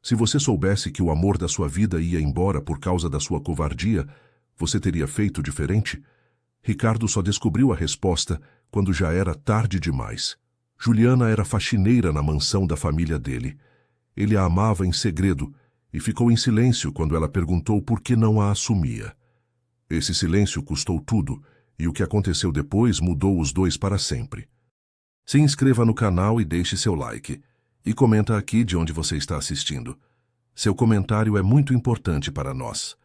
Se você soubesse que o amor da sua vida ia embora por causa da sua covardia, você teria feito diferente? Ricardo só descobriu a resposta quando já era tarde demais. Juliana era faxineira na mansão da família dele. Ele a amava em segredo e ficou em silêncio quando ela perguntou por que não a assumia. Esse silêncio custou tudo, e o que aconteceu depois mudou os dois para sempre. Se inscreva no canal e deixe seu like. E comenta aqui de onde você está assistindo. Seu comentário é muito importante para nós.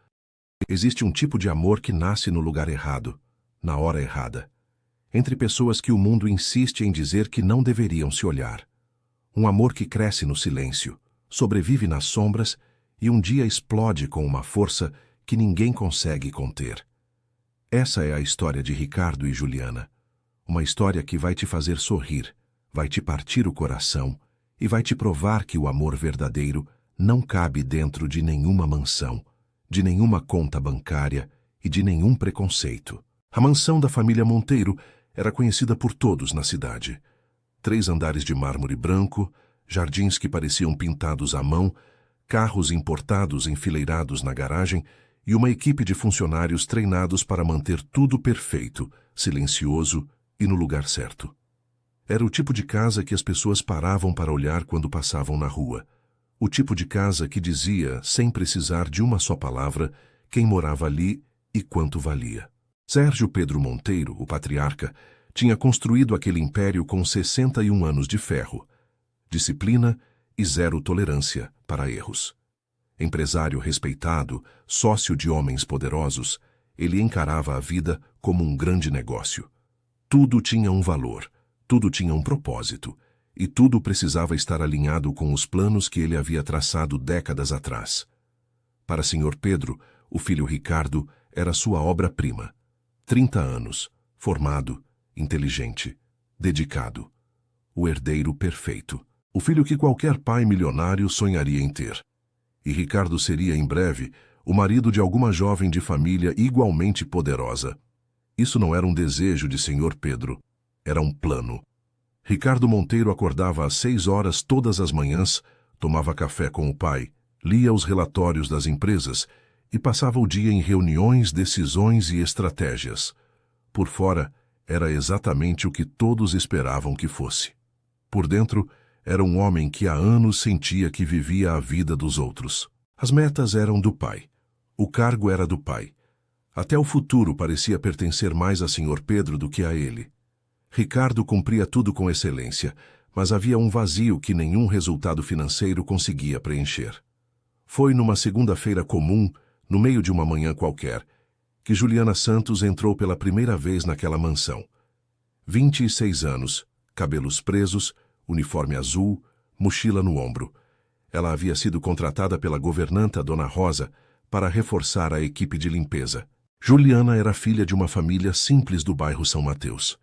Existe um tipo de amor que nasce no lugar errado, na hora errada, entre pessoas que o mundo insiste em dizer que não deveriam se olhar. Um amor que cresce no silêncio, sobrevive nas sombras e um dia explode com uma força que ninguém consegue conter. Essa é a história de Ricardo e Juliana. Uma história que vai te fazer sorrir, vai te partir o coração e vai te provar que o amor verdadeiro não cabe dentro de nenhuma mansão, de nenhuma conta bancária e de nenhum preconceito. A mansão da família Monteiro era conhecida por todos na cidade. 3 andares de mármore branco, jardins que pareciam pintados à mão, carros importados enfileirados na garagem e uma equipe de funcionários treinados para manter tudo perfeito, silencioso e no lugar certo. Era o tipo de casa que as pessoas paravam para olhar quando passavam na rua. O tipo de casa que dizia, sem precisar de uma só palavra, quem morava ali e quanto valia. Sérgio Pedro Monteiro, o patriarca, tinha construído aquele império com 61 anos de ferro, disciplina e zero tolerância para erros. Empresário respeitado, sócio de homens poderosos, ele encarava a vida como um grande negócio. Tudo tinha um valor, tudo tinha um propósito, e tudo precisava estar alinhado com os planos que ele havia traçado décadas atrás. Para Sr. Pedro, o filho Ricardo era sua obra-prima. 30 anos, formado, inteligente, dedicado. O herdeiro perfeito. O filho que qualquer pai milionário sonharia em ter. E Ricardo seria, em breve, o marido de alguma jovem de família igualmente poderosa. Isso não era um desejo de Sr. Pedro, era um plano. Ricardo Monteiro acordava às 6 horas todas as manhãs, tomava café com o pai, lia os relatórios das empresas e passava o dia em reuniões, decisões e estratégias. Por fora, era exatamente o que todos esperavam que fosse. Por dentro, era um homem que há anos sentia que vivia a vida dos outros. As metas eram do pai. O cargo era do pai. Até o futuro parecia pertencer mais a Sr. Pedro do que a ele. Ricardo cumpria tudo com excelência, mas havia um vazio que nenhum resultado financeiro conseguia preencher. Foi numa segunda-feira comum, no meio de uma manhã qualquer, que Juliana Santos entrou pela primeira vez naquela mansão. 26 anos, cabelos presos, uniforme azul, mochila no ombro. Ela havia sido contratada pela governanta Dona Rosa para reforçar a equipe de limpeza. Juliana era filha de uma família simples do bairro São Mateus.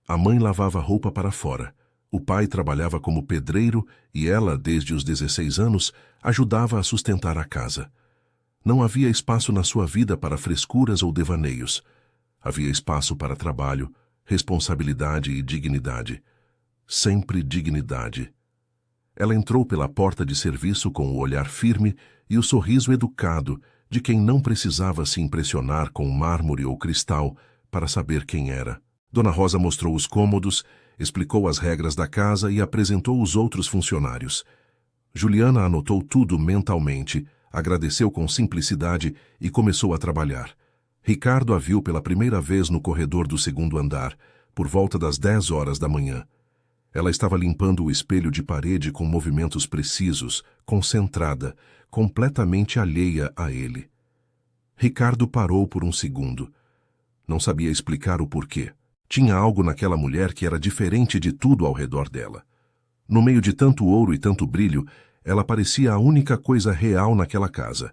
A mãe lavava roupa para fora. O pai trabalhava como pedreiro e ela, desde os 16 anos, ajudava a sustentar a casa. Não havia espaço na sua vida para frescuras ou devaneios. Havia espaço para trabalho, responsabilidade e dignidade. Sempre dignidade. Ela entrou pela porta de serviço com o olhar firme e o sorriso educado de quem não precisava se impressionar com mármore ou cristal para saber quem era. Dona Rosa mostrou os cômodos, explicou as regras da casa e apresentou os outros funcionários. Juliana anotou tudo mentalmente, agradeceu com simplicidade e começou a trabalhar. Ricardo a viu pela primeira vez no corredor do 2º andar, por volta das 10 horas da manhã. Ela estava limpando o espelho de parede com movimentos precisos, concentrada, completamente alheia a ele. Ricardo parou por um segundo. Não sabia explicar o porquê. Tinha algo naquela mulher que era diferente de tudo ao redor dela. No meio de tanto ouro e tanto brilho, ela parecia a única coisa real naquela casa.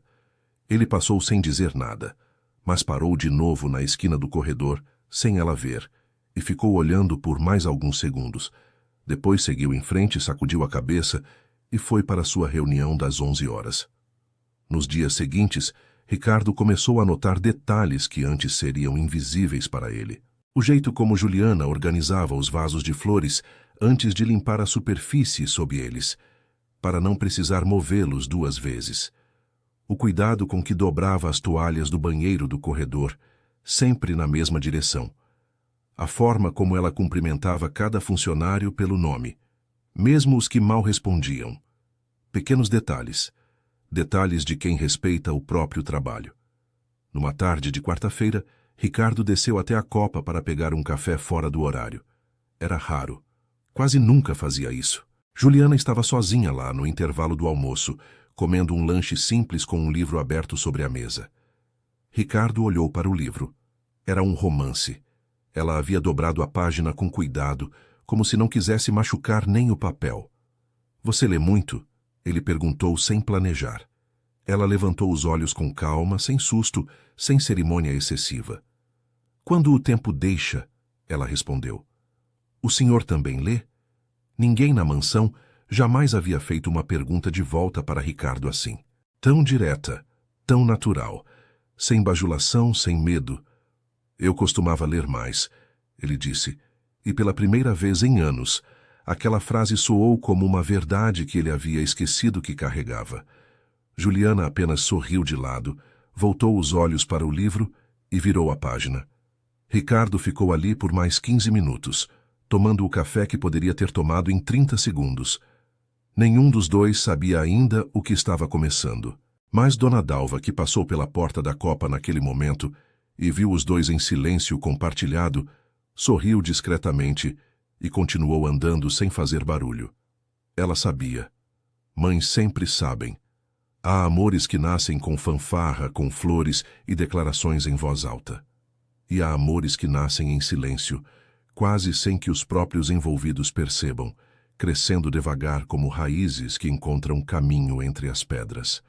Ele passou sem dizer nada, mas parou de novo na esquina do corredor, sem ela ver, e ficou olhando por mais alguns segundos. Depois seguiu em frente, sacudiu a cabeça e foi para sua reunião das 11 horas. Nos dias seguintes, Ricardo começou a notar detalhes que antes seriam invisíveis para ele. O jeito como Juliana organizava os vasos de flores antes de limpar a superfície sob eles. para não precisar movê-los 2 vezes. O cuidado com que dobrava as toalhas do banheiro do corredor, sempre na mesma direção. A forma como ela cumprimentava cada funcionário pelo nome, mesmo os que mal respondiam. Pequenos detalhes. Detalhes de quem respeita o próprio trabalho. Numa tarde de quarta-feira, Ricardo desceu até a copa para pegar um café fora do horário. Era raro. Quase nunca fazia isso. Juliana estava sozinha lá no intervalo do almoço, comendo um lanche simples com um livro aberto sobre a mesa. Ricardo olhou para o livro. Era um romance. Ela havia dobrado a página com cuidado, como se não quisesse machucar nem o papel. "Você lê muito?" ele perguntou sem planejar. Ela levantou os olhos com calma, sem susto, sem cerimônia excessiva. "Quando o tempo deixa," ela respondeu. "O senhor também lê?" Ninguém na mansão jamais havia feito uma pergunta de volta para Ricardo assim. Tão direta, tão natural, sem bajulação, sem medo. "Eu costumava ler mais," ele disse, e pela primeira vez em anos, aquela frase soou como uma verdade que ele havia esquecido que carregava. Juliana apenas sorriu de lado, voltou os olhos para o livro e virou a página. Ricardo ficou ali por mais 15 minutos, tomando o café que poderia ter tomado em 30 segundos. Nenhum dos dois sabia ainda o que estava começando. Mas Dona Dalva, que passou pela porta da copa naquele momento e viu os dois em silêncio compartilhado, sorriu discretamente e continuou andando sem fazer barulho. Ela sabia. Mães sempre sabem. Há amores que nascem com fanfarra, com flores e declarações em voz alta. E há amores que nascem em silêncio, quase sem que os próprios envolvidos percebam, crescendo devagar como raízes que encontram caminho entre as pedras.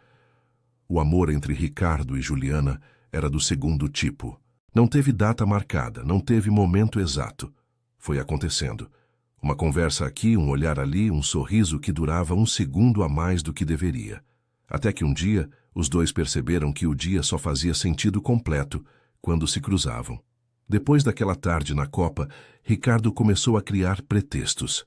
O amor entre Ricardo e Juliana era do segundo tipo. Não teve data marcada, não teve momento exato. Foi acontecendo. Uma conversa aqui, um olhar ali, um sorriso que durava 1 segundo a mais do que deveria. Até que um dia, os dois perceberam que o dia só fazia sentido completo quando se cruzavam. Depois daquela tarde na copa, Ricardo começou a criar pretextos.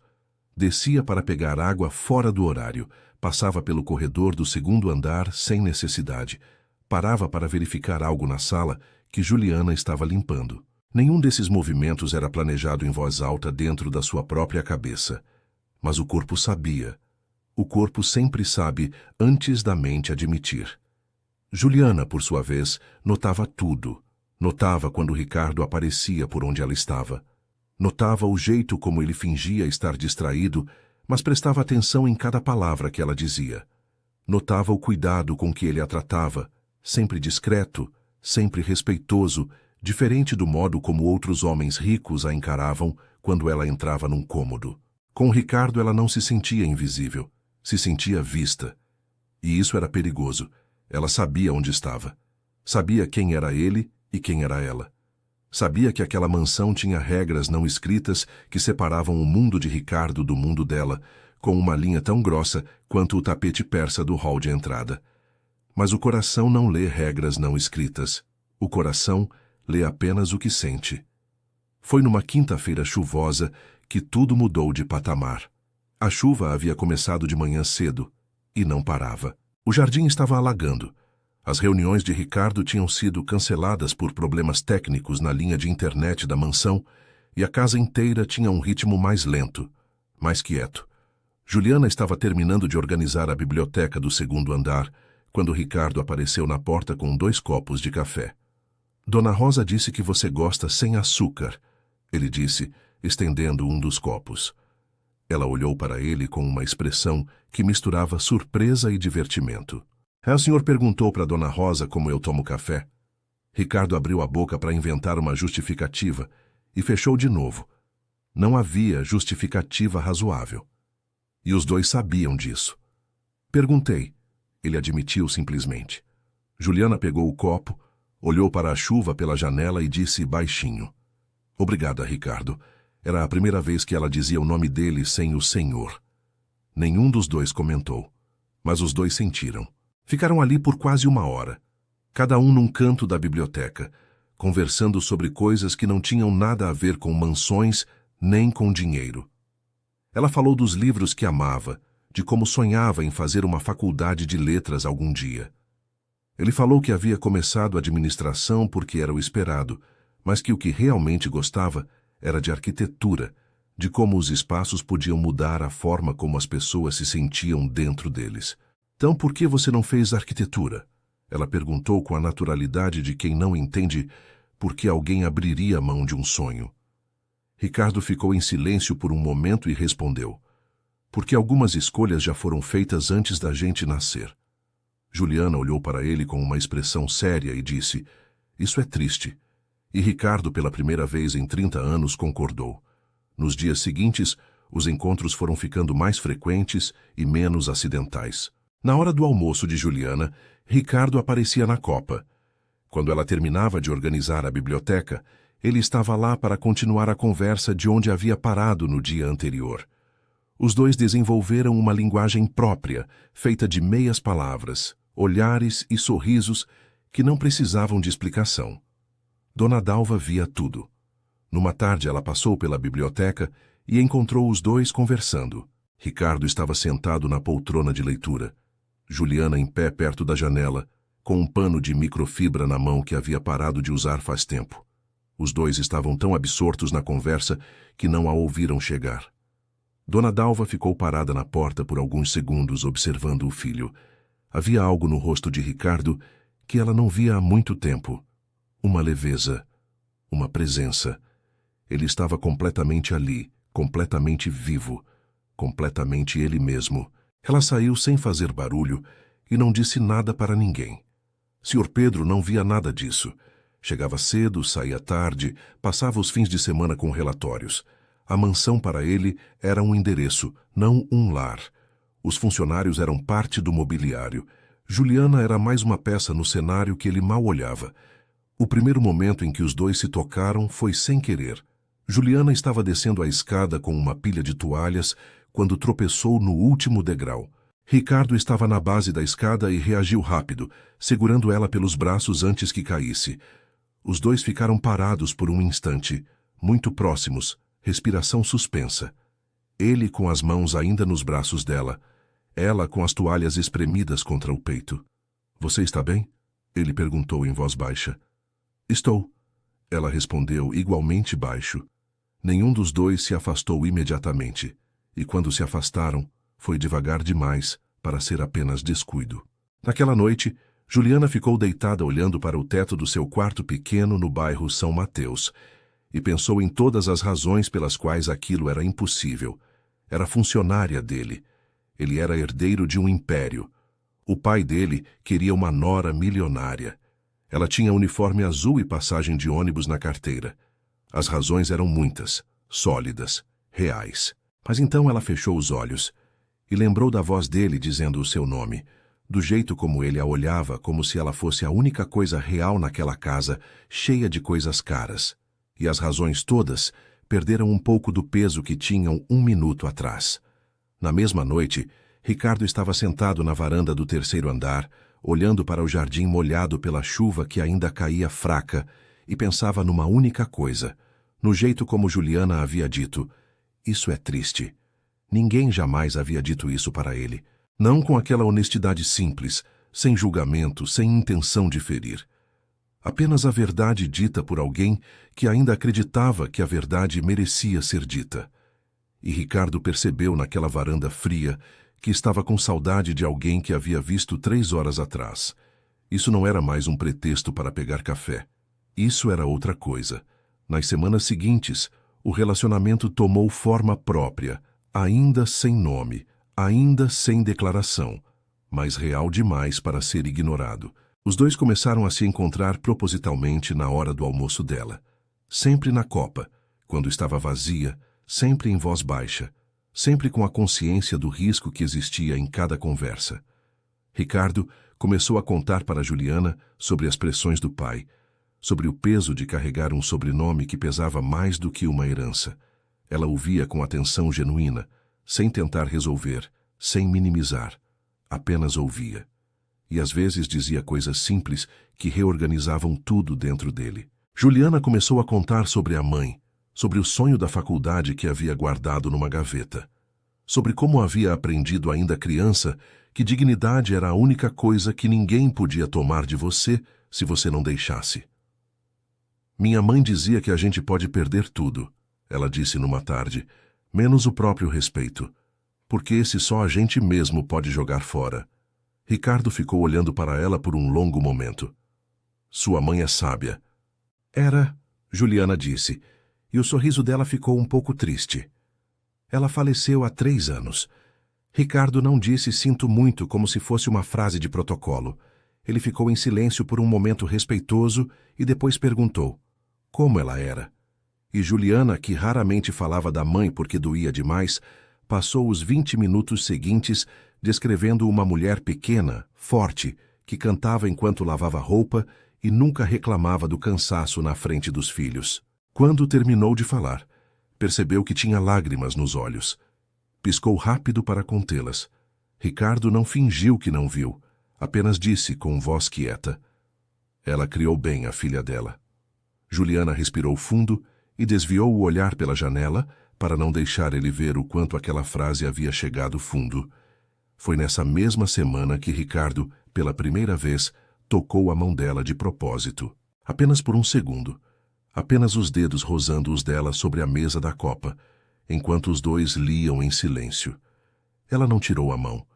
Descia para pegar água fora do horário, passava pelo corredor do 2º andar sem necessidade, parava para verificar algo na sala que Juliana estava limpando. Nenhum desses movimentos era planejado em voz alta dentro da sua própria cabeça. Mas o corpo sabia. O corpo sempre sabe antes da mente admitir. Juliana, por sua vez, notava tudo. Notava quando Ricardo aparecia por onde ela estava. Notava o jeito como ele fingia estar distraído, mas prestava atenção em cada palavra que ela dizia. Notava o cuidado com que ele a tratava, sempre discreto, sempre respeitoso, diferente do modo como outros homens ricos a encaravam quando ela entrava num cômodo. Com Ricardo ela não se sentia invisível, se sentia vista. E isso era perigoso. Ela sabia onde estava. Sabia quem era ele e quem era ela. Sabia que aquela mansão tinha regras não escritas que separavam o mundo de Ricardo do mundo dela, com uma linha tão grossa quanto o tapete persa do hall de entrada. Mas o coração não lê regras não escritas. O coração lê apenas o que sente. Foi numa quinta-feira chuvosa que tudo mudou de patamar. A chuva havia começado de manhã cedo e não parava. O jardim estava alagando. As reuniões de Ricardo tinham sido canceladas por problemas técnicos na linha de internet da mansão e a casa inteira tinha um ritmo mais lento, mais quieto. Juliana estava terminando de organizar a biblioteca do 2º andar quando Ricardo apareceu na porta com 2 copos de café. "Dona Rosa disse que você gosta sem açúcar", ele disse, estendendo um dos copos. Ela olhou para ele com uma expressão que misturava surpresa e divertimento. "O senhor perguntou para Dona Rosa como eu tomo café?" Ricardo abriu a boca para inventar uma justificativa e fechou de novo. Não havia justificativa razoável. E os dois sabiam disso. "Perguntei", ele admitiu simplesmente. Juliana pegou o copo, olhou para a chuva pela janela e disse baixinho: "Obrigada, Ricardo." Era a primeira vez que ela dizia o nome dele sem o senhor. Nenhum dos dois comentou, mas os dois sentiram. Ficaram ali por quase 1 hora, cada um num canto da biblioteca, conversando sobre coisas que não tinham nada a ver com mansões nem com dinheiro. Ela falou dos livros que amava, de como sonhava em fazer uma faculdade de letras algum dia. Ele falou que havia começado administração porque era o esperado, mas que o que realmente gostava era de arquitetura, de como os espaços podiam mudar a forma como as pessoas se sentiam dentro deles. Então, por que você não fez arquitetura? Ela perguntou com a naturalidade de quem não entende por que alguém abriria a mão de um sonho. Ricardo ficou em silêncio por um momento e respondeu: porque algumas escolhas já foram feitas antes da gente nascer. Juliana olhou para ele com uma expressão séria e disse: isso é triste. E Ricardo, pela primeira vez em 30 anos, concordou. Nos dias seguintes, os encontros foram ficando mais frequentes e menos acidentais. Na hora do almoço de Juliana, Ricardo aparecia na copa. Quando ela terminava de organizar a biblioteca, ele estava lá para continuar a conversa de onde havia parado no dia anterior. Os dois desenvolveram uma linguagem própria, feita de meias palavras, olhares e sorrisos que não precisavam de explicação. Dona Dalva via tudo. Numa tarde ela passou pela biblioteca e encontrou os dois conversando. Ricardo estava sentado na poltrona de leitura. Juliana em pé perto da janela, com um pano de microfibra na mão que havia parado de usar faz tempo. Os dois estavam tão absortos na conversa que não a ouviram chegar. Dona Dalva ficou parada na porta por alguns segundos observando o filho. Havia algo no rosto de Ricardo que ela não via há muito tempo. Uma leveza, uma presença. Ele estava completamente ali, completamente vivo, completamente ele mesmo. Ela saiu sem fazer barulho e não disse nada para ninguém. Sr. Pedro não via nada disso. Chegava cedo, saía tarde, passava os fins de semana com relatórios. A mansão para ele era um endereço, não um lar. Os funcionários eram parte do mobiliário. Juliana era mais uma peça no cenário que ele mal olhava. O primeiro momento em que os dois se tocaram foi sem querer. Juliana estava descendo a escada com uma pilha de toalhas quando tropeçou no último degrau. Ricardo estava na base da escada e reagiu rápido, segurando ela pelos braços antes que caísse. Os dois ficaram parados por um instante, muito próximos, respiração suspensa. Ele com as mãos ainda nos braços dela, ela com as toalhas espremidas contra o peito. Você está bem? Ele perguntou em voz baixa. Estou. Ela respondeu igualmente baixo. Nenhum dos dois se afastou imediatamente, e quando se afastaram, foi devagar demais para ser apenas descuido. Naquela noite, Juliana ficou deitada olhando para o teto do seu quarto pequeno no bairro São Mateus, e pensou em todas as razões pelas quais aquilo era impossível. Era funcionária dele. Ele era herdeiro de um império. O pai dele queria uma nora milionária. Ela tinha uniforme azul e passagem de ônibus na carteira. As razões eram muitas, sólidas, reais. Mas então ela fechou os olhos e lembrou da voz dele dizendo o seu nome, do jeito como ele a olhava, como se ela fosse a única coisa real naquela casa, cheia de coisas caras. E as razões todas perderam um pouco do peso que tinham um minuto atrás. Na mesma noite, Ricardo estava sentado na varanda do terceiro andar, olhando para o jardim molhado pela chuva que ainda caía fraca, e pensava numa única coisa, no jeito como Juliana havia dito: isso é triste. Ninguém jamais havia dito isso para ele, não com aquela honestidade simples, sem julgamento, sem intenção de ferir. Apenas a verdade dita por alguém que ainda acreditava que a verdade merecia ser dita. E Ricardo percebeu naquela varanda fria que estava com saudade de alguém que havia visto 3 horas atrás. Isso não era mais um pretexto para pegar café. Isso era outra coisa. Nas semanas seguintes, o relacionamento tomou forma própria, ainda sem nome, ainda sem declaração, mas real demais para ser ignorado. Os dois começaram a se encontrar propositalmente na hora do almoço dela. Sempre na copa, quando estava vazia, sempre em voz baixa, sempre com a consciência do risco que existia em cada conversa. Ricardo começou a contar para Juliana sobre as pressões do pai, sobre o peso de carregar um sobrenome que pesava mais do que uma herança. Ela ouvia com atenção genuína, sem tentar resolver, sem minimizar. Apenas ouvia. E às vezes dizia coisas simples que reorganizavam tudo dentro dele. Juliana começou a contar sobre a mãe, sobre o sonho da faculdade que havia guardado numa gaveta, sobre como havia aprendido ainda criança que dignidade era a única coisa que ninguém podia tomar de você se você não deixasse. Minha mãe dizia que a gente pode perder tudo, ela disse numa tarde, menos o próprio respeito, porque esse só a gente mesmo pode jogar fora. Ricardo ficou olhando para ela por um longo momento. Sua mãe é sábia. Era, Juliana disse, e o sorriso dela ficou um pouco triste. Ela faleceu há 3 anos. Ricardo não disse sinto muito como se fosse uma frase de protocolo. Ele ficou em silêncio por um momento respeitoso e depois perguntou como ela era. E Juliana, que raramente falava da mãe porque doía demais, passou os 20 minutos seguintes descrevendo uma mulher pequena, forte, que cantava enquanto lavava roupa e nunca reclamava do cansaço na frente dos filhos. Quando terminou de falar, percebeu que tinha lágrimas nos olhos. Piscou rápido para contê-las. Ricardo não fingiu que não viu, apenas disse com voz quieta. Ela criou bem a filha dela. Juliana respirou fundo e desviou o olhar pela janela para não deixar ele ver o quanto aquela frase havia chegado fundo. Foi nessa mesma semana que Ricardo, pela primeira vez, tocou a mão dela de propósito. Apenas por um segundo. Apenas os dedos rosando os dela sobre a mesa da copa, enquanto os dois liam em silêncio. Ela não tirou a mão.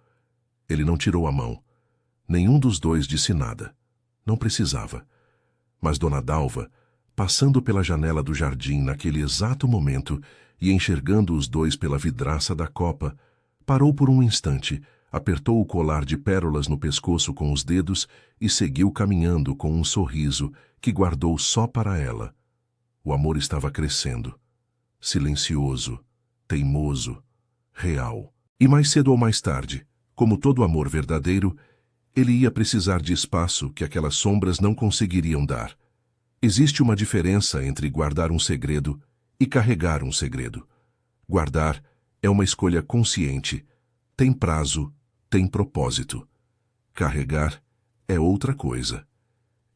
Ele não tirou a mão. Nenhum dos dois disse nada. Não precisava. Mas Dona Dalva, passando pela janela do jardim naquele exato momento e enxergando os dois pela vidraça da copa, parou por um instante, apertou o colar de pérolas no pescoço com os dedos e seguiu caminhando com um sorriso que guardou só para ela. O amor estava crescendo. Silencioso, teimoso, real. E mais cedo ou mais tarde, como todo amor verdadeiro, ele ia precisar de espaço que aquelas sombras não conseguiriam dar. Existe uma diferença entre guardar um segredo e carregar um segredo. Guardar é uma escolha consciente, tem prazo, tem propósito. Carregar é outra coisa.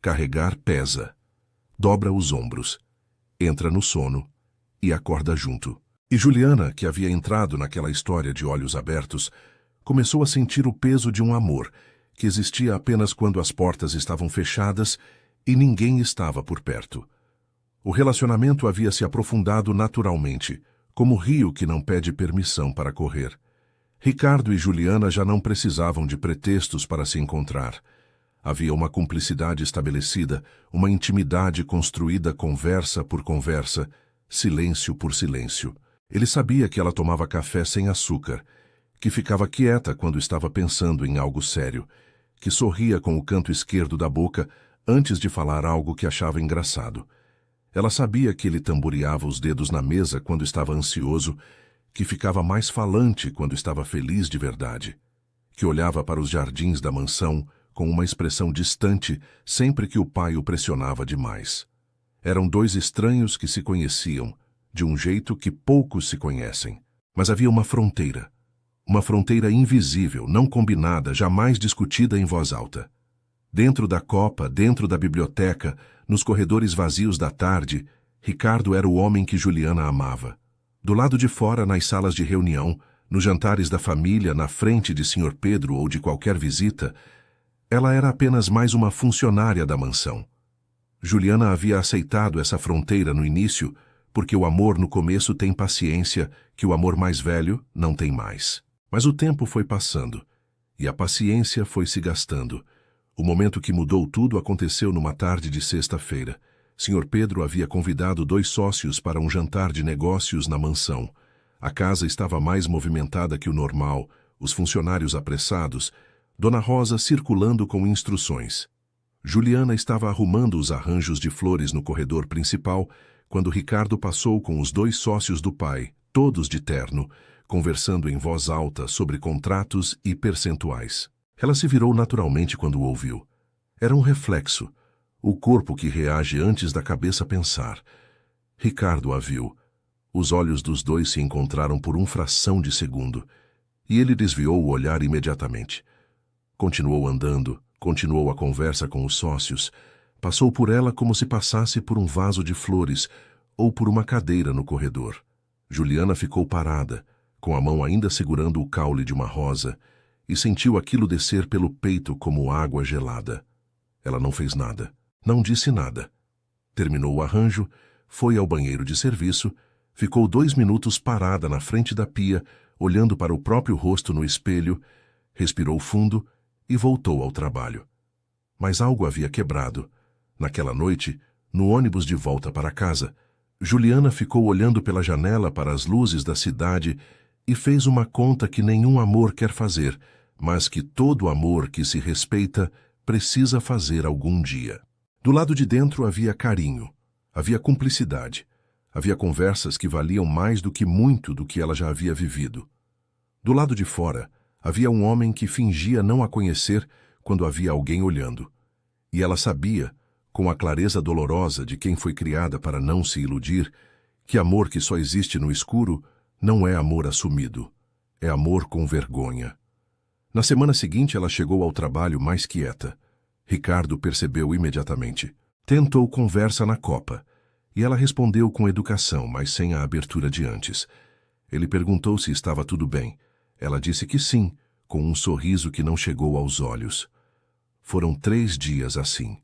Carregar pesa, dobra os ombros, entra no sono e acorda junto. E Juliana, que havia entrado naquela história de olhos abertos, começou a sentir o peso de um amor que existia apenas quando as portas estavam fechadas e ninguém estava por perto. O relacionamento havia se aprofundado naturalmente, como o rio que não pede permissão para correr. Ricardo e Juliana já não precisavam de pretextos para se encontrar. Havia uma cumplicidade estabelecida, uma intimidade construída conversa por conversa, silêncio por silêncio. Ele sabia que ela tomava café sem açúcar, que ficava quieta quando estava pensando em algo sério, que sorria com o canto esquerdo da boca antes de falar algo que achava engraçado. Ela sabia que ele tamboreava os dedos na mesa quando estava ansioso, que ficava mais falante quando estava feliz de verdade, que olhava para os jardins da mansão com uma expressão distante sempre que o pai o pressionava demais. Eram dois estranhos que se conheciam, de um jeito que poucos se conhecem. Mas havia uma fronteira invisível, não combinada, jamais discutida em voz alta. Dentro da copa, dentro da biblioteca, nos corredores vazios da tarde, Ricardo era o homem que Juliana amava. Do lado de fora, nas salas de reunião, nos jantares da família, na frente de Sr. Pedro ou de qualquer visita, ela era apenas mais uma funcionária da mansão. Juliana havia aceitado essa fronteira no início, porque o amor no começo tem paciência que o amor mais velho não tem mais. Mas o tempo foi passando, e a paciência foi se gastando. O momento que mudou tudo aconteceu numa tarde de sexta-feira. Sr. Pedro havia convidado 2 sócios para um jantar de negócios na mansão. A casa estava mais movimentada que o normal, os funcionários apressados, Dona Rosa circulando com instruções. Juliana estava arrumando os arranjos de flores no corredor principal, quando Ricardo passou com os 2 sócios do pai, todos de terno, conversando em voz alta sobre contratos e percentuais. Ela se virou naturalmente quando o ouviu. Era um reflexo, o corpo que reage antes da cabeça pensar. Ricardo a viu. Os olhos dos dois se encontraram por uma fração de segundo, e ele desviou o olhar imediatamente. Continuou andando, continuou a conversa com os sócios, passou por ela como se passasse por um vaso de flores ou por uma cadeira no corredor. Juliana ficou parada, com a mão ainda segurando o caule de uma rosa, e sentiu aquilo descer pelo peito como água gelada. Ela não fez nada, não disse nada. Terminou o arranjo, foi ao banheiro de serviço, ficou 2 minutos parada na frente da pia, olhando para o próprio rosto no espelho, respirou fundo e voltou ao trabalho. Mas algo havia quebrado. Naquela noite, no ônibus de volta para casa, Juliana ficou olhando pela janela para as luzes da cidade e fez uma conta que nenhum amor quer fazer, mas que todo amor que se respeita precisa fazer algum dia. Do lado de dentro havia carinho, havia cumplicidade, havia conversas que valiam mais do que muito do que ela já havia vivido. Do lado de fora, havia um homem que fingia não a conhecer quando havia alguém olhando. E ela sabia, com a clareza dolorosa de quem foi criada para não se iludir, que amor que só existe no escuro não é amor assumido, é amor com vergonha. Na semana seguinte, ela chegou ao trabalho mais quieta. Ricardo percebeu imediatamente. Tentou conversa na copa, e ela respondeu com educação, mas sem a abertura de antes. Ele perguntou se estava tudo bem. Ela disse que sim, com um sorriso que não chegou aos olhos. Foram 3 dias assim.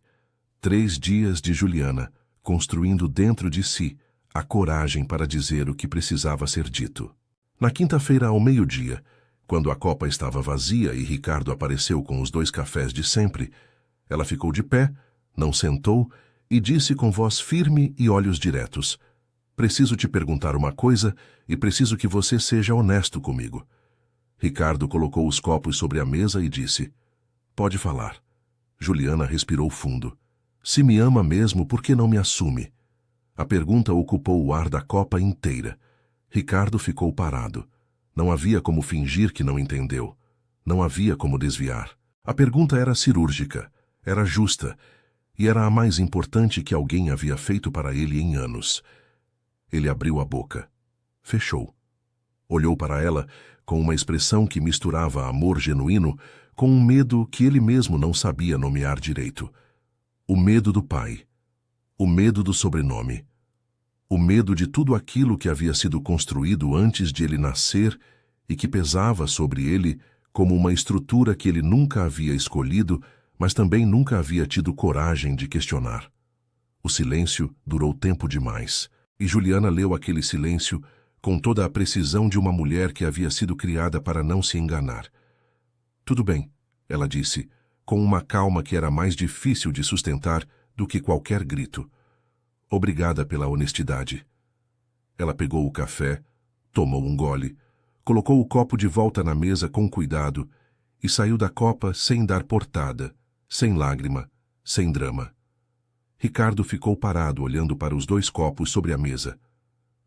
3 dias de Juliana, construindo dentro de si a coragem para dizer o que precisava ser dito. Na quinta-feira, ao meio-dia, quando a copa estava vazia e Ricardo apareceu com os 2 cafés de sempre, ela ficou de pé, não sentou e disse com voz firme e olhos diretos: "Preciso te perguntar uma coisa e preciso que você seja honesto comigo." Ricardo colocou os copos sobre a mesa e disse: "Pode falar." Juliana respirou fundo. "Se me ama mesmo, por que não me assume?" A pergunta ocupou o ar da copa inteira. Ricardo ficou parado. Não havia como fingir que não entendeu. Não havia como desviar. A pergunta era cirúrgica, era justa, e era a mais importante que alguém havia feito para ele em anos. Ele abriu a boca. Fechou. Olhou para ela com uma expressão que misturava amor genuíno com um medo que ele mesmo não sabia nomear direito. O medo do pai. O medo do sobrenome. O medo de tudo aquilo que havia sido construído antes de ele nascer e que pesava sobre ele como uma estrutura que ele nunca havia escolhido, mas também nunca havia tido coragem de questionar. O silêncio durou tempo demais, e Juliana leu aquele silêncio com toda a precisão de uma mulher que havia sido criada para não se enganar. "Tudo bem", ela disse, com uma calma que era mais difícil de sustentar do que qualquer grito. "Obrigada pela honestidade." Ela pegou o café, tomou um gole, colocou o copo de volta na mesa com cuidado e saiu da copa sem dar portada, sem lágrima, sem drama. Ricardo ficou parado olhando para os 2 copos sobre a mesa.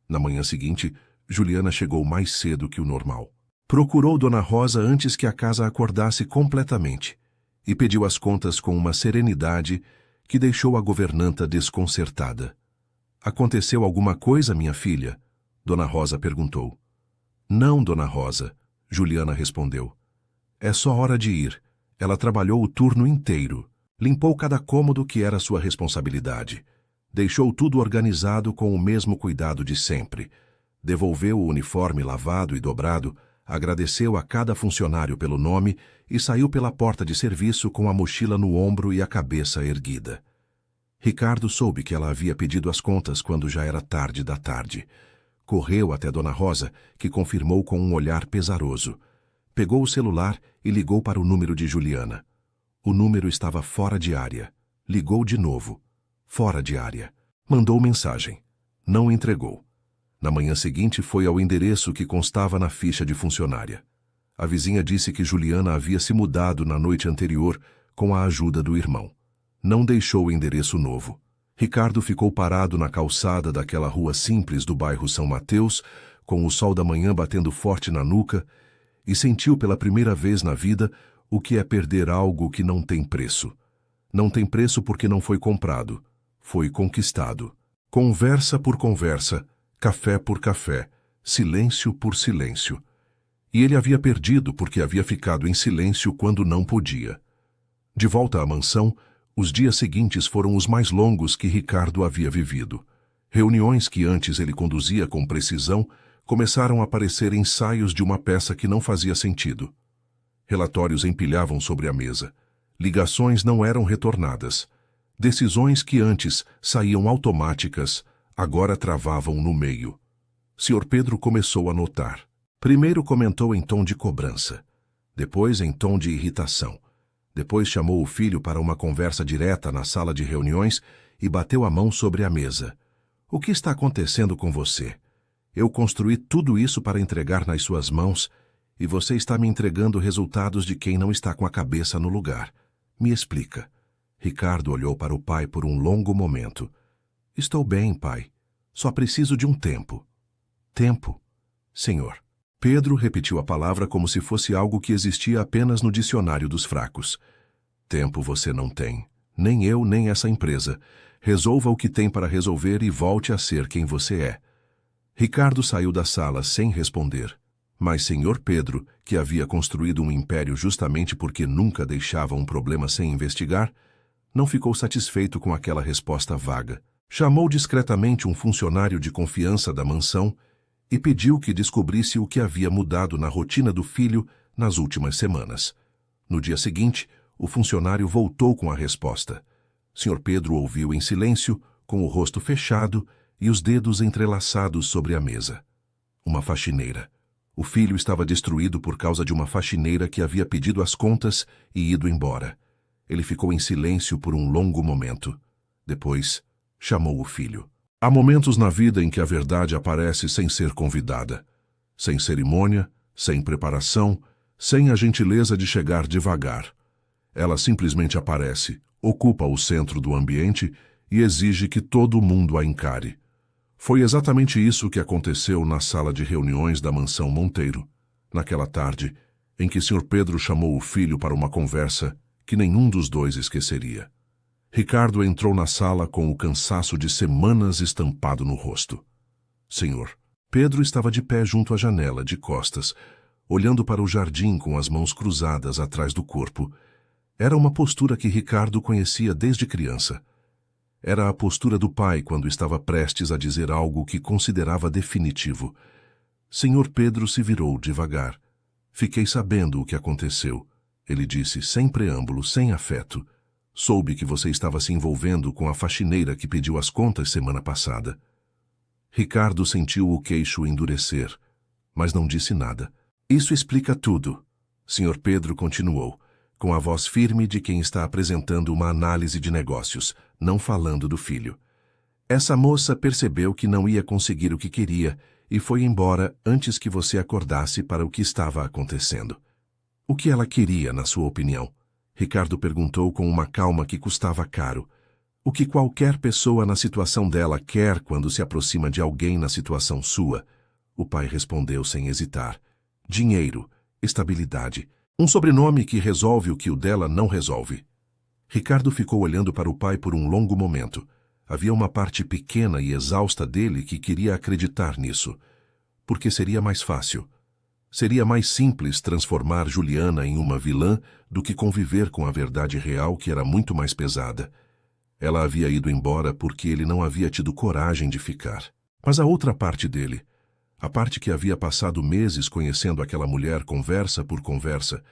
Na manhã seguinte, Juliana chegou mais cedo que o normal. Procurou Dona Rosa antes que a casa acordasse completamente e pediu as contas com uma serenidade que deixou a governanta desconcertada. "Aconteceu alguma coisa, minha filha?" Dona Rosa perguntou. "Não, Dona Rosa", Juliana respondeu. "É só hora de ir. Ela trabalhou o turno inteiro. Limpou cada cômodo que era sua responsabilidade. Deixou tudo organizado com o mesmo cuidado de sempre. Devolveu o uniforme lavado e dobrado, agradeceu a cada funcionário pelo nome e saiu pela porta de serviço com a mochila no ombro e a cabeça erguida." Ricardo soube que ela havia pedido as contas quando já era tarde da tarde. Correu até Dona Rosa, que confirmou com um olhar pesaroso. Pegou o celular e ligou para o número de Juliana. O número estava fora de área. Ligou de novo. Fora de área. Mandou mensagem. Não entregou. Na manhã seguinte foi ao endereço que constava na ficha de funcionária. A vizinha disse que Juliana havia se mudado na noite anterior com a ajuda do irmão. Não deixou o endereço novo. Ricardo ficou parado na calçada daquela rua simples do bairro São Mateus, com o sol da manhã batendo forte na nuca, e sentiu pela primeira vez na vida o que é perder algo que não tem preço. Não tem preço porque não foi comprado, foi conquistado. Conversa por conversa, café por café, silêncio por silêncio. E ele havia perdido porque havia ficado em silêncio quando não podia. De volta à mansão, os dias seguintes foram os mais longos que Ricardo havia vivido. Reuniões que antes ele conduzia com precisão começaram a aparecer ensaios de uma peça que não fazia sentido. Relatórios empilhavam sobre a mesa. Ligações não eram retornadas. Decisões que antes saíam automáticas, agora travavam no meio. Sr. Pedro começou a notar. Primeiro comentou em tom de cobrança. Depois em tom de irritação. Depois chamou o filho para uma conversa direta na sala de reuniões e bateu a mão sobre a mesa. O que está acontecendo com você? Eu construí tudo isso para entregar nas suas mãos e você está me entregando resultados de quem não está com a cabeça no lugar. Me explica. Ricardo olhou para o pai por um longo momento. Estou bem, pai. Só preciso de um tempo. Tempo? Senhor. Pedro repetiu a palavra como se fosse algo que existia apenas no dicionário dos fracos. Tempo você não tem. Nem eu, nem essa empresa. Resolva o que tem para resolver e volte a ser quem você é. Ricardo saiu da sala sem responder. Mas Sr. Pedro, que havia construído um império justamente porque nunca deixava um problema sem investigar, não ficou satisfeito com aquela resposta vaga. Chamou discretamente um funcionário de confiança da mansão e pediu que descobrisse o que havia mudado na rotina do filho nas últimas semanas. No dia seguinte, o funcionário voltou com a resposta. Sr. Pedro ouviu em silêncio, com o rosto fechado e os dedos entrelaçados sobre a mesa. Uma faxineira. O filho estava destruído por causa de uma faxineira que havia pedido as contas e ido embora. Ele ficou em silêncio por um longo momento. Depois, chamou o filho. Há momentos na vida em que a verdade aparece sem ser convidada, sem cerimônia, sem preparação, sem a gentileza de chegar devagar. Ela simplesmente aparece, ocupa o centro do ambiente e exige que todo mundo a encare. Foi exatamente isso que aconteceu na sala de reuniões da mansão Monteiro, naquela tarde em que Sr. Pedro chamou o filho para uma conversa que nenhum dos dois esqueceria. Ricardo entrou na sala com o cansaço de semanas estampado no rosto. Senhor. Pedro estava de pé junto à janela, de costas, olhando para o jardim com as mãos cruzadas atrás do corpo. Era uma postura que Ricardo conhecia desde criança. Era a postura do pai quando estava prestes a dizer algo que considerava definitivo. Senhor Pedro se virou devagar. Fiquei sabendo o que aconteceu. Ele disse, sem preâmbulo, sem afeto. Soube que você estava se envolvendo com a faxineira que pediu as contas semana passada. Ricardo sentiu o queixo endurecer, mas não disse nada. Isso explica tudo. Sr. Pedro continuou, com a voz firme de quem está apresentando uma análise de negócios, não falando do filho. Essa moça percebeu que não ia conseguir o que queria e foi embora antes que você acordasse para o que estava acontecendo. O que ela queria, na sua opinião? Ricardo perguntou com uma calma que custava caro. O que qualquer pessoa na situação dela quer quando se aproxima de alguém na situação sua? O pai respondeu sem hesitar. Dinheiro, estabilidade, um sobrenome que resolve o que o dela não resolve. Ricardo ficou olhando para o pai por um longo momento. Havia uma parte pequena e exausta dele que queria acreditar nisso. Porque seria mais fácil. Seria mais simples transformar Juliana em uma vilã do que conviver com a verdade real que era muito mais pesada. Ela havia ido embora porque ele não havia tido coragem de ficar. Mas a outra parte dele, a parte que havia passado meses conhecendo aquela mulher conversa por conversa,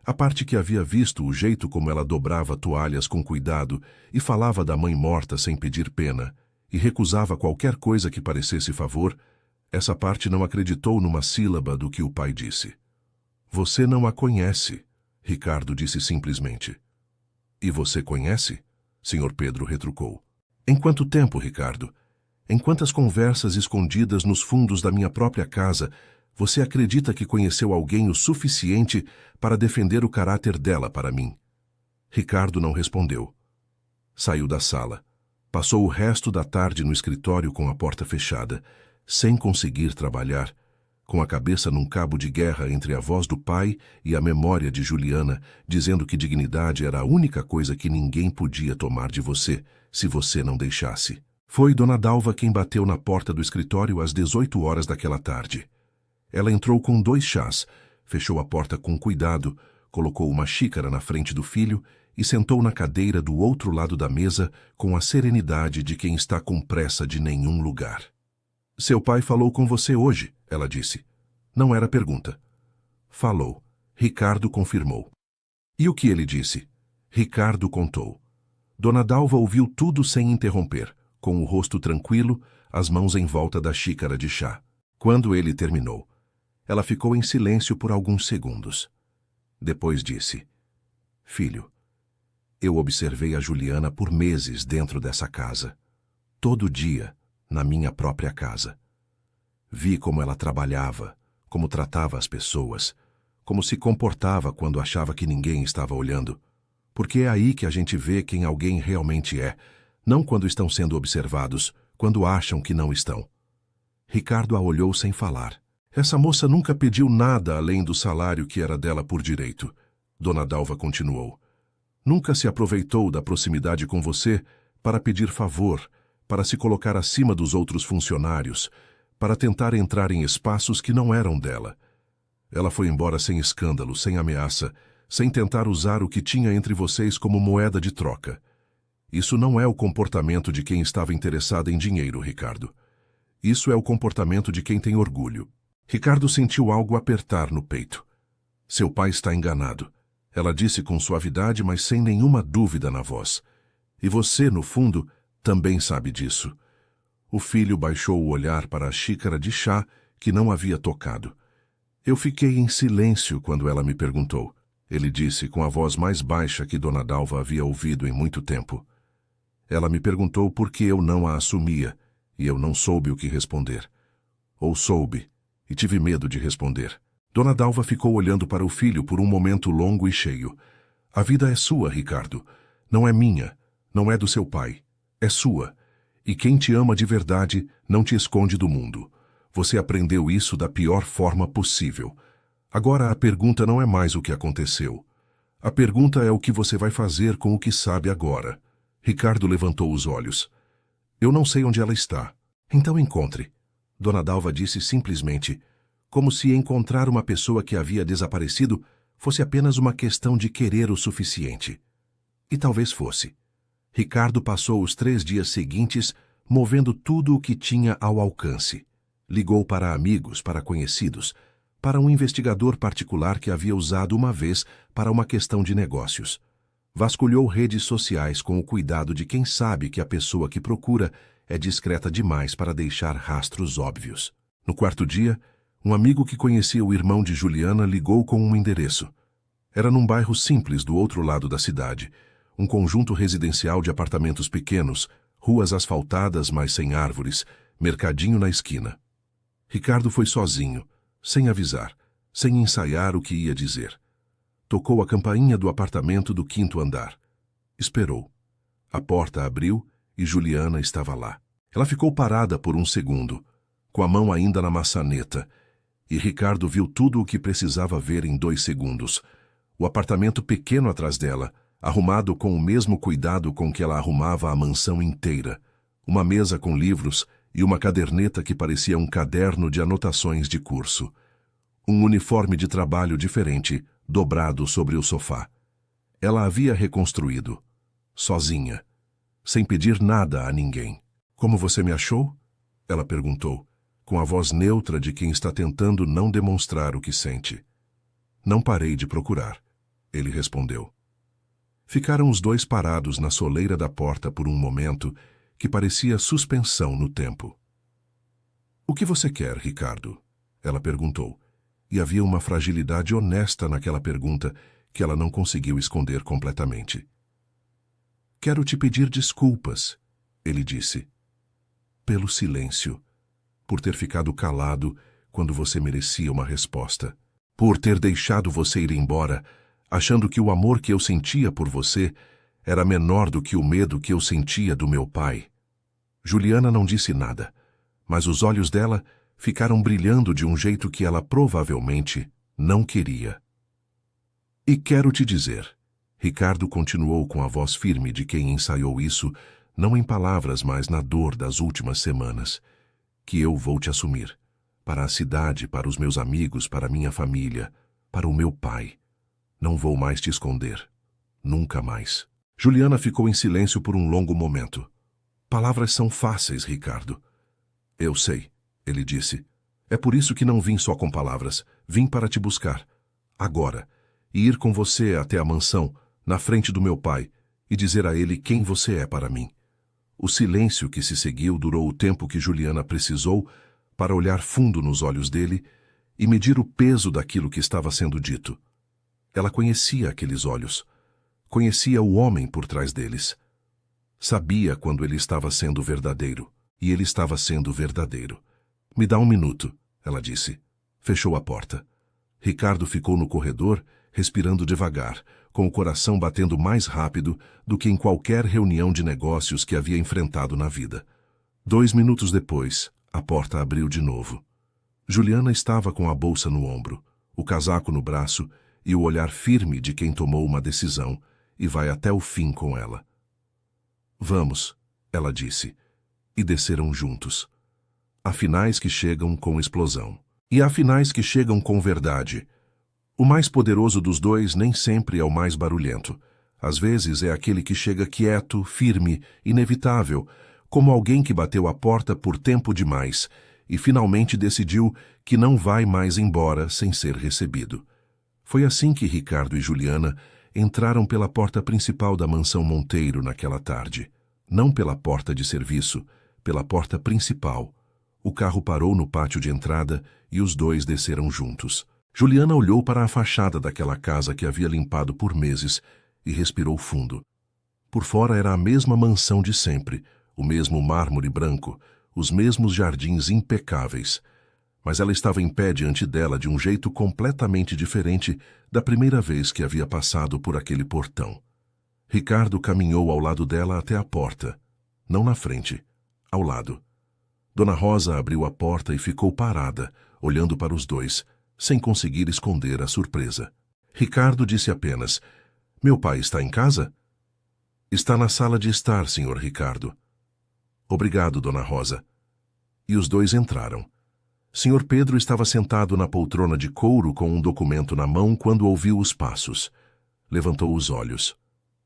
a parte que havia visto o jeito como ela dobrava toalhas com cuidado e falava da mãe morta sem pedir pena, e recusava qualquer coisa que parecesse favor, essa parte não acreditou numa sílaba do que o pai disse. Você não a conhece, Ricardo disse simplesmente. E você conhece? Sr. Pedro retrucou. Em quanto tempo, Ricardo? Em quantas conversas escondidas nos fundos da minha própria casa você acredita que conheceu alguém o suficiente para defender o caráter dela para mim? Ricardo não respondeu. Saiu da sala. Passou o resto da tarde no escritório com a porta fechada, sem conseguir trabalhar, com a cabeça num cabo de guerra entre a voz do pai e a memória de Juliana, dizendo que dignidade era a única coisa que ninguém podia tomar de você, se você não deixasse. Foi Dona Dalva quem bateu na porta do escritório às 18 horas daquela tarde. Ela entrou com 2 chás, fechou a porta com cuidado, colocou uma xícara na frente do filho e sentou na cadeira do outro lado da mesa com a serenidade de quem está com pressa de nenhum lugar. Seu pai falou com você hoje, ela disse. Não era pergunta. Falou. Ricardo confirmou. E o que ele disse? Ricardo contou. Dona Dalva ouviu tudo sem interromper, com o rosto tranquilo, as mãos em volta da xícara de chá. Quando ele terminou, ela ficou em silêncio por alguns segundos. Depois disse: Filho, eu observei a Juliana por meses dentro dessa casa. Todo dia, na minha própria casa. Vi como ela trabalhava, como tratava as pessoas, como se comportava quando achava que ninguém estava olhando. Porque é aí que a gente vê quem alguém realmente é, não quando estão sendo observados, quando acham que não estão. Ricardo a olhou sem falar. Essa moça nunca pediu nada além do salário que era dela por direito. Dona Dalva continuou. Nunca se aproveitou da proximidade com você para pedir favor, para se colocar acima dos outros funcionários, para tentar entrar em espaços que não eram dela. Ela foi embora sem escândalo, sem ameaça, sem tentar usar o que tinha entre vocês como moeda de troca. Isso não é o comportamento de quem estava interessado em dinheiro, Ricardo. Isso é o comportamento de quem tem orgulho. Ricardo sentiu algo apertar no peito. Seu pai está enganado. Ela disse com suavidade, mas sem nenhuma dúvida na voz. E você, no fundo, também sabe disso. O filho baixou o olhar para a xícara de chá que não havia tocado. Eu fiquei em silêncio quando ela me perguntou. Ele disse com a voz mais baixa que Dona Dalva havia ouvido em muito tempo. Ela me perguntou por que eu não a assumia, e eu não soube o que responder. Ou soube, e tive medo de responder. Dona Dalva ficou olhando para o filho por um momento longo e cheio. A vida é sua, Ricardo. Não é minha, não é do seu pai. É sua. E quem te ama de verdade não te esconde do mundo. Você aprendeu isso da pior forma possível. Agora a pergunta não é mais o que aconteceu. A pergunta é o que você vai fazer com o que sabe agora. Ricardo levantou os olhos. Eu não sei onde ela está. Então encontre. Dona Dalva disse simplesmente, como se encontrar uma pessoa que havia desaparecido fosse apenas uma questão de querer o suficiente. E talvez fosse. Ricardo passou os 3 dias seguintes movendo tudo o que tinha ao alcance. Ligou para amigos, para conhecidos, para um investigador particular que havia usado uma vez para uma questão de negócios. Vasculhou redes sociais com o cuidado de quem sabe que a pessoa que procura é discreta demais para deixar rastros óbvios. No 4º dia, um amigo que conhecia o irmão de Juliana ligou com um endereço. Era num bairro simples do outro lado da cidade, um conjunto residencial de apartamentos pequenos, ruas asfaltadas, mas sem árvores, mercadinho na esquina. Ricardo foi sozinho, sem avisar, sem ensaiar o que ia dizer. Tocou a campainha do apartamento do 5º andar. Esperou. A porta abriu e Juliana estava lá. Ela ficou parada por um segundo, com a mão ainda na maçaneta, e Ricardo viu tudo o que precisava ver em 2 segundos. O apartamento pequeno atrás dela, arrumado com o mesmo cuidado com que ela arrumava a mansão inteira. Uma mesa com livros e uma caderneta que parecia um caderno de anotações de curso. Um uniforme de trabalho diferente, dobrado sobre o sofá. Ela havia reconstruído, sozinha, sem pedir nada a ninguém. Como você me achou? Ela perguntou, com a voz neutra de quem está tentando não demonstrar o que sente. Não parei de procurar, ele respondeu. Ficaram os dois parados na soleira da porta por um momento que parecia suspensão no tempo. O que você quer, Ricardo? Ela perguntou, e havia uma fragilidade honesta naquela pergunta que ela não conseguiu esconder completamente. Quero te pedir desculpas, ele disse. Pelo silêncio, por ter ficado calado quando você merecia uma resposta, por ter deixado você ir embora, achando que o amor que eu sentia por você era menor do que o medo que eu sentia do meu pai. Juliana não disse nada, mas os olhos dela ficaram brilhando de um jeito que ela provavelmente não queria. E quero te dizer, Ricardo continuou com a voz firme de quem ensaiou isso, não em palavras, mas na dor das últimas semanas, que eu vou te assumir, para a cidade, para os meus amigos, para minha família, para o meu pai. Não vou mais te esconder. Nunca mais. Juliana ficou em silêncio por um longo momento. Palavras são fáceis, Ricardo. Eu sei, ele disse. É por isso que não vim só com palavras. Vim para te buscar, agora, e ir com você até a mansão, na frente do meu pai, e dizer a ele quem você é para mim. O silêncio que se seguiu durou o tempo que Juliana precisou para olhar fundo nos olhos dele e medir o peso daquilo que estava sendo dito. Ela conhecia aqueles olhos. Conhecia o homem por trás deles. Sabia quando ele estava sendo verdadeiro, e ele estava sendo verdadeiro. Me dá um minuto, ela disse. Fechou a porta. Ricardo ficou no corredor, respirando devagar, com o coração batendo mais rápido do que em qualquer reunião de negócios que havia enfrentado na vida. 2 minutos depois, a porta abriu de novo. Juliana estava com a bolsa no ombro, o casaco no braço e o olhar firme de quem tomou uma decisão e vai até o fim com ela. Vamos, ela disse, e desceram juntos. Há finais que chegam com explosão. E há finais que chegam com verdade. O mais poderoso dos dois nem sempre é o mais barulhento. Às vezes é aquele que chega quieto, firme, inevitável, como alguém que bateu a porta por tempo demais e finalmente decidiu que não vai mais embora sem ser recebido. Foi assim que Ricardo e Juliana entraram pela porta principal da mansão Monteiro naquela tarde. Não pela porta de serviço, pela porta principal. O carro parou no pátio de entrada e os dois desceram juntos. Juliana olhou para a fachada daquela casa que havia limpado por meses e respirou fundo. Por fora era a mesma mansão de sempre, o mesmo mármore branco, os mesmos jardins impecáveis. Mas ela estava em pé diante dela de um jeito completamente diferente da primeira vez que havia passado por aquele portão. Ricardo caminhou ao lado dela até a porta. Não na frente, ao lado. Dona Rosa abriu a porta e ficou parada, olhando para os dois, sem conseguir esconder a surpresa. Ricardo disse apenas, "Meu pai está em casa?" "Está na sala de estar, senhor Ricardo." "Obrigado, Dona Rosa." E os dois entraram. Senhor Pedro estava sentado na poltrona de couro com um documento na mão quando ouviu os passos. Levantou os olhos.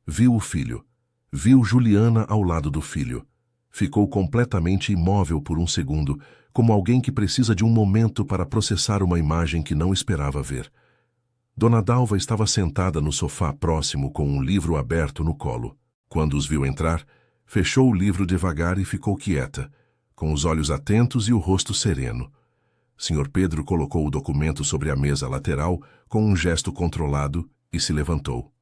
Viu o filho. Viu Juliana ao lado do filho. Ficou completamente imóvel por um segundo, como alguém que precisa de um momento para processar uma imagem que não esperava ver. Dona Dalva estava sentada no sofá próximo com um livro aberto no colo. Quando os viu entrar, fechou o livro devagar e ficou quieta, com os olhos atentos e o rosto sereno. Sr. Pedro colocou o documento sobre a mesa lateral com um gesto controlado e se levantou.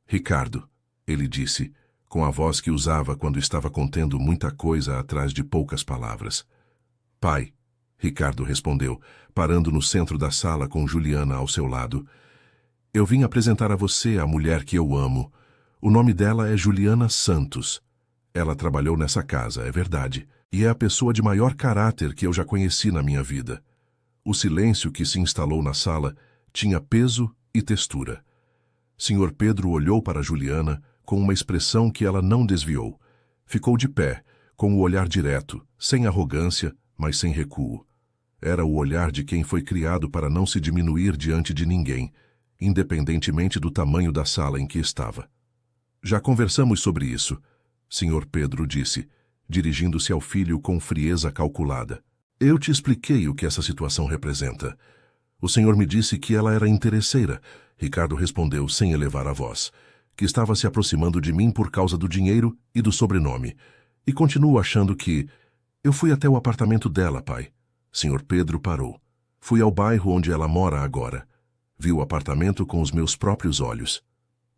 "Ricardo", ele disse, com a voz que usava quando estava contendo muita coisa atrás de poucas palavras. "Pai", Ricardo respondeu, parando no centro da sala com Juliana ao seu lado. "Eu vim apresentar a você a mulher que eu amo. O nome dela é Juliana Santos. Ela trabalhou nessa casa, é verdade, e é a pessoa de maior caráter que eu já conheci na minha vida." O silêncio que se instalou na sala tinha peso e textura. Sr. Pedro olhou para Juliana com uma expressão que ela não desviou. Ficou de pé, com o olhar direto, sem arrogância, mas sem recuo. Era o olhar de quem foi criado para não se diminuir diante de ninguém, independentemente do tamanho da sala em que estava. "Já conversamos sobre isso", Sr. Pedro disse, dirigindo-se ao filho com frieza calculada. "Eu te expliquei o que essa situação representa. O senhor me disse que ela era interesseira", Ricardo respondeu sem elevar a voz, "que estava se aproximando de mim por causa do dinheiro e do sobrenome. E continuo achando que... Eu fui até o apartamento dela, pai." Sr. Pedro parou. "Fui ao bairro onde ela mora agora. Vi o apartamento com os meus próprios olhos.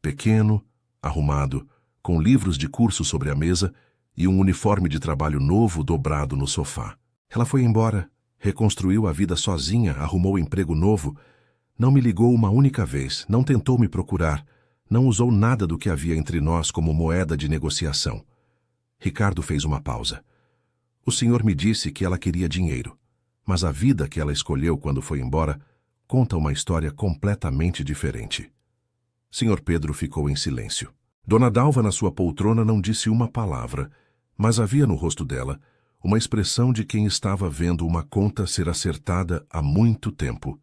Pequeno, arrumado, com livros de curso sobre a mesa e um uniforme de trabalho novo dobrado no sofá. Ela foi embora, reconstruiu a vida sozinha, arrumou emprego novo. Não me ligou uma única vez, não tentou me procurar, não usou nada do que havia entre nós como moeda de negociação." Ricardo fez uma pausa. "O senhor me disse que ela queria dinheiro, mas a vida que ela escolheu quando foi embora conta uma história completamente diferente." Sr. Pedro ficou em silêncio. Dona Dalva, na sua poltrona, não disse uma palavra, mas havia no rosto dela uma expressão de quem estava vendo uma conta ser acertada há muito tempo.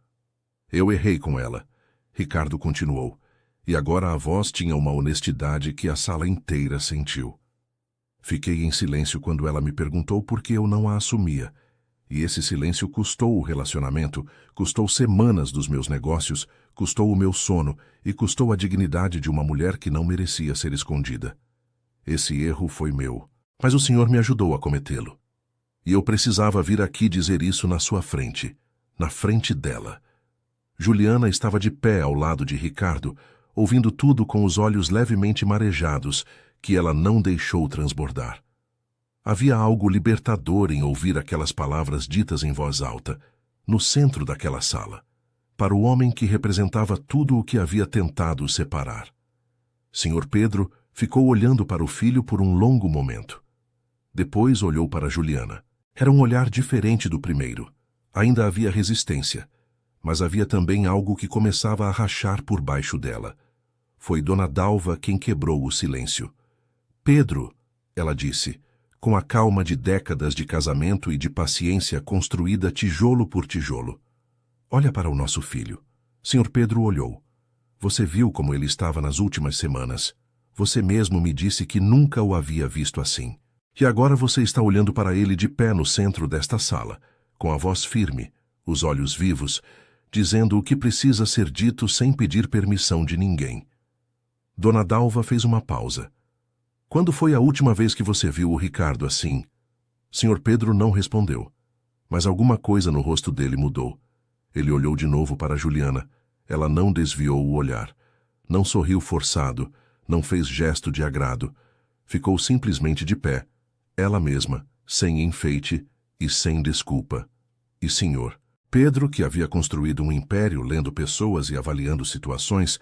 "Eu errei com ela", Ricardo continuou, e agora a voz tinha uma honestidade que a sala inteira sentiu. "Fiquei em silêncio quando ela me perguntou por que eu não a assumia. E esse silêncio custou o relacionamento, custou semanas dos meus negócios, custou o meu sono e custou a dignidade de uma mulher que não merecia ser escondida. Esse erro foi meu, mas o Senhor me ajudou a cometê-lo. E eu precisava vir aqui dizer isso na sua frente, na frente dela. Juliana estava de pé ao lado de Ricardo, ouvindo tudo com os olhos levemente marejados, que ela não deixou transbordar. Havia algo libertador em ouvir aquelas palavras ditas em voz alta, no centro daquela sala, para o homem que representava tudo o que havia tentado separar. Senhor Pedro ficou olhando para o filho por um longo momento. Depois olhou para Juliana. Era um olhar diferente do primeiro. Ainda havia resistência, mas havia também algo que começava a rachar por baixo dela. Foi Dona Dalva quem quebrou o silêncio. Pedro, ela disse, com a calma de décadas de casamento e de paciência construída tijolo por tijolo. Olha para o nosso filho. Senhor Pedro olhou. Você viu como ele estava nas últimas semanas. Você mesmo me disse que nunca o havia visto assim. E agora você está olhando para ele de pé no centro desta sala, com a voz firme, os olhos vivos, dizendo o que precisa ser dito sem pedir permissão de ninguém. Dona Dalva fez uma pausa. Quando foi a última vez que você viu o Ricardo assim? Senhor Pedro não respondeu, mas alguma coisa no rosto dele mudou. Ele olhou de novo para Juliana. Ela não desviou o olhar. Não sorriu forçado, não fez gesto de agrado. Ficou simplesmente de pé, ela mesma, sem enfeite e sem desculpa. E Senhor Pedro, que havia construído um império lendo pessoas e avaliando situações,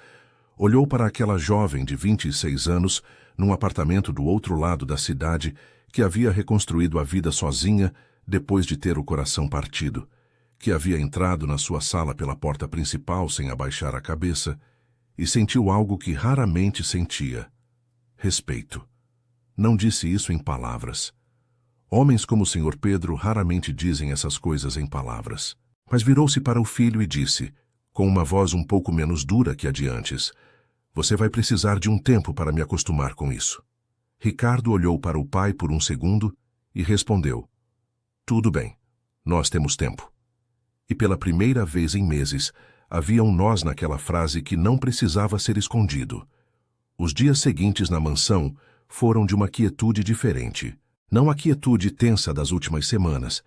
olhou para aquela jovem de 26 anos, num apartamento do outro lado da cidade, que havia reconstruído a vida sozinha depois de ter o coração partido, que havia entrado na sua sala pela porta principal sem abaixar a cabeça, e sentiu algo que raramente sentia: respeito. Não disse isso em palavras. Homens como o Senhor Pedro raramente dizem essas coisas em palavras. Mas virou-se para o filho e disse, com uma voz um pouco menos dura que a de antes: você vai precisar de um tempo para me acostumar com isso. Ricardo olhou para o pai por um segundo e respondeu: tudo bem, nós temos tempo. E pela primeira vez em meses, havia um nós naquela frase que não precisava ser escondido. Os dias seguintes na mansão foram de uma quietude diferente. Não a quietude tensa das últimas semanas,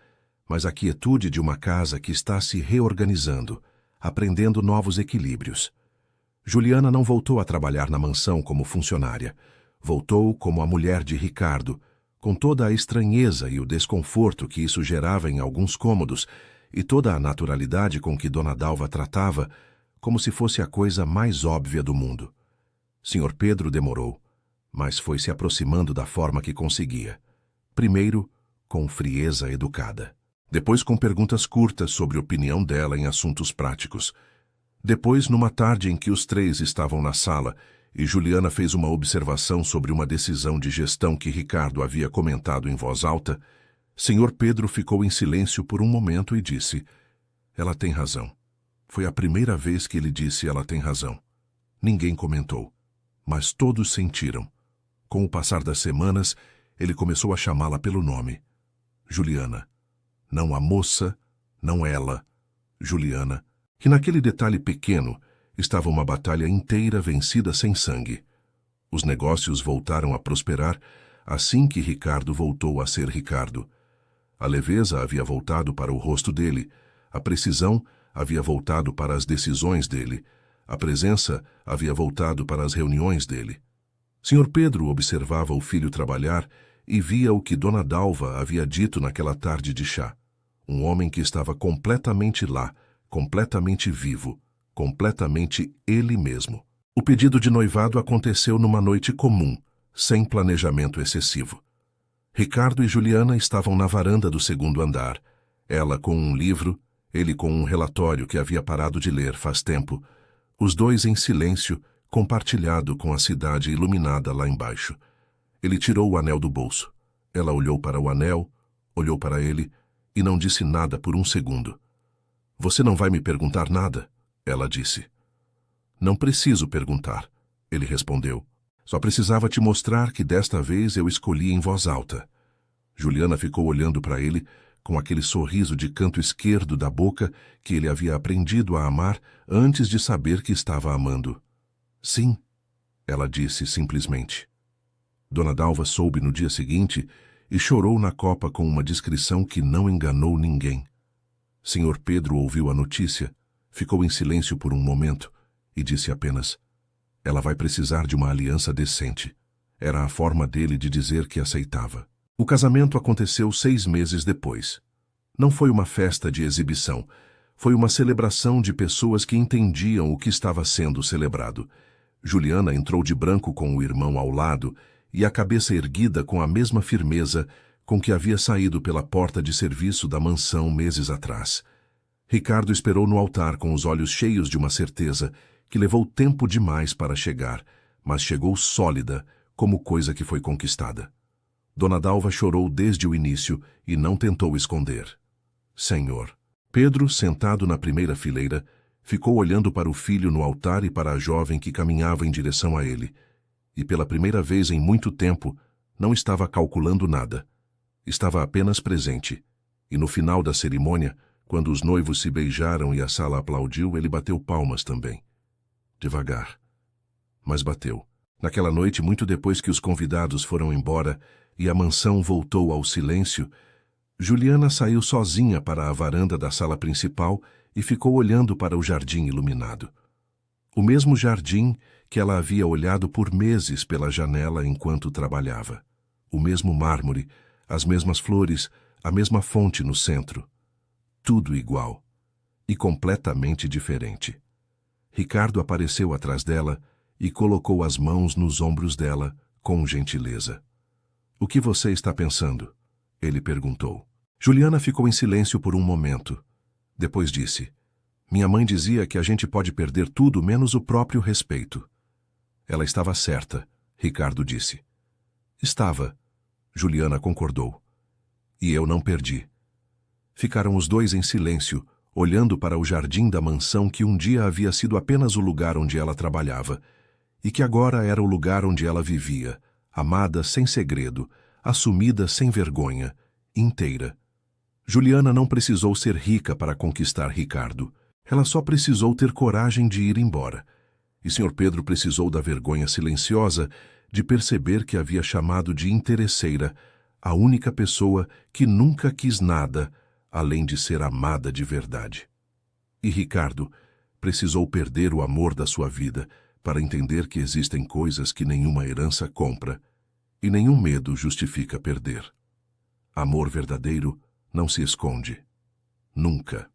mas a quietude de uma casa que está se reorganizando, aprendendo novos equilíbrios. Juliana não voltou a trabalhar na mansão como funcionária. Voltou como a mulher de Ricardo, com toda a estranheza e o desconforto que isso gerava em alguns cômodos e toda a naturalidade com que Dona Dalva tratava, como se fosse a coisa mais óbvia do mundo. Senhor Pedro demorou, mas foi se aproximando da forma que conseguia. Primeiro, com frieza educada. Depois com perguntas curtas sobre a opinião dela em assuntos práticos. Depois, numa tarde em que os três estavam na sala e Juliana fez uma observação sobre uma decisão de gestão que Ricardo havia comentado em voz alta, Senhor Pedro ficou em silêncio por um momento e disse: ela tem razão. Foi a primeira vez que ele disse ela tem razão. Ninguém comentou, mas todos sentiram. Com o passar das semanas, ele começou a chamá-la pelo nome. Juliana. Não a moça, não ela. Juliana. E naquele detalhe pequeno estava uma batalha inteira vencida sem sangue. Os negócios voltaram a prosperar assim que Ricardo voltou a ser Ricardo. A leveza havia voltado para o rosto dele, a precisão havia voltado para as decisões dele, a presença havia voltado para as reuniões dele. Senhor Pedro observava o filho trabalhar e via o que Dona Dalva havia dito naquela tarde de chá. Um homem que estava completamente lá, completamente vivo, completamente ele mesmo. O pedido de noivado aconteceu numa noite comum, sem planejamento excessivo. Ricardo e Juliana estavam na varanda do segundo andar, ela com um livro, ele com um relatório que havia parado de ler faz tempo, os dois em silêncio, compartilhado com a cidade iluminada lá embaixo. Ele tirou o anel do bolso. Ela olhou para o anel, olhou para ele e não disse nada por um segundo. Você não vai me perguntar nada? Ela disse. Não preciso perguntar, ele respondeu. Só precisava te mostrar que desta vez eu escolhi em voz alta. Juliana ficou olhando para ele, com aquele sorriso de canto esquerdo da boca que ele havia aprendido a amar antes de saber que estava amando. Sim, ela disse simplesmente. Dona Dalva soube no dia seguinte e chorou na copa com uma discrição que não enganou ninguém. Senhor Pedro ouviu a notícia, ficou em silêncio por um momento e disse apenas: "Ela vai precisar de uma aliança decente." Era a forma dele de dizer que aceitava. O casamento aconteceu 6 meses depois. Não foi uma festa de exibição. Foi uma celebração de pessoas que entendiam o que estava sendo celebrado. Juliana entrou de branco com o irmão ao lado e a cabeça erguida com a mesma firmeza com que havia saído pela porta de serviço da mansão meses atrás. Ricardo esperou no altar com os olhos cheios de uma certeza que levou tempo demais para chegar, mas chegou sólida, como coisa que foi conquistada. Dona Dalva chorou desde o início e não tentou esconder. Senhor. Pedro, sentado na primeira fileira, ficou olhando para o filho no altar e para a jovem que caminhava em direção a ele. E pela primeira vez em muito tempo, não estava calculando nada. Estava apenas presente. E no final da cerimônia, quando os noivos se beijaram e a sala aplaudiu, ele bateu palmas também. Devagar. Mas bateu. Naquela noite, muito depois que os convidados foram embora e a mansão voltou ao silêncio, Juliana saiu sozinha para a varanda da sala principal e ficou olhando para o jardim iluminado. O mesmo jardim que ela havia olhado por meses pela janela enquanto trabalhava. O mesmo mármore, as mesmas flores, a mesma fonte no centro. Tudo igual. E completamente diferente. Ricardo apareceu atrás dela e colocou as mãos nos ombros dela com gentileza. "O que você está pensando?" ele perguntou. Juliana ficou em silêncio por um momento. Depois disse: "Minha mãe dizia que a gente pode perder tudo menos o próprio respeito." Ela estava certa, Ricardo disse. Estava, Juliana concordou. E eu não perdi. Ficaram os dois em silêncio, olhando para o jardim da mansão que um dia havia sido apenas o lugar onde ela trabalhava, e que agora era o lugar onde ela vivia, amada sem segredo, assumida sem vergonha, inteira. Juliana não precisou ser rica para conquistar Ricardo. Ela só precisou ter coragem de ir embora. E Sr. Pedro precisou da vergonha silenciosa de perceber que havia chamado de interesseira a única pessoa que nunca quis nada além de ser amada de verdade. E Ricardo precisou perder o amor da sua vida para entender que existem coisas que nenhuma herança compra e nenhum medo justifica perder. Amor verdadeiro não se esconde. Nunca.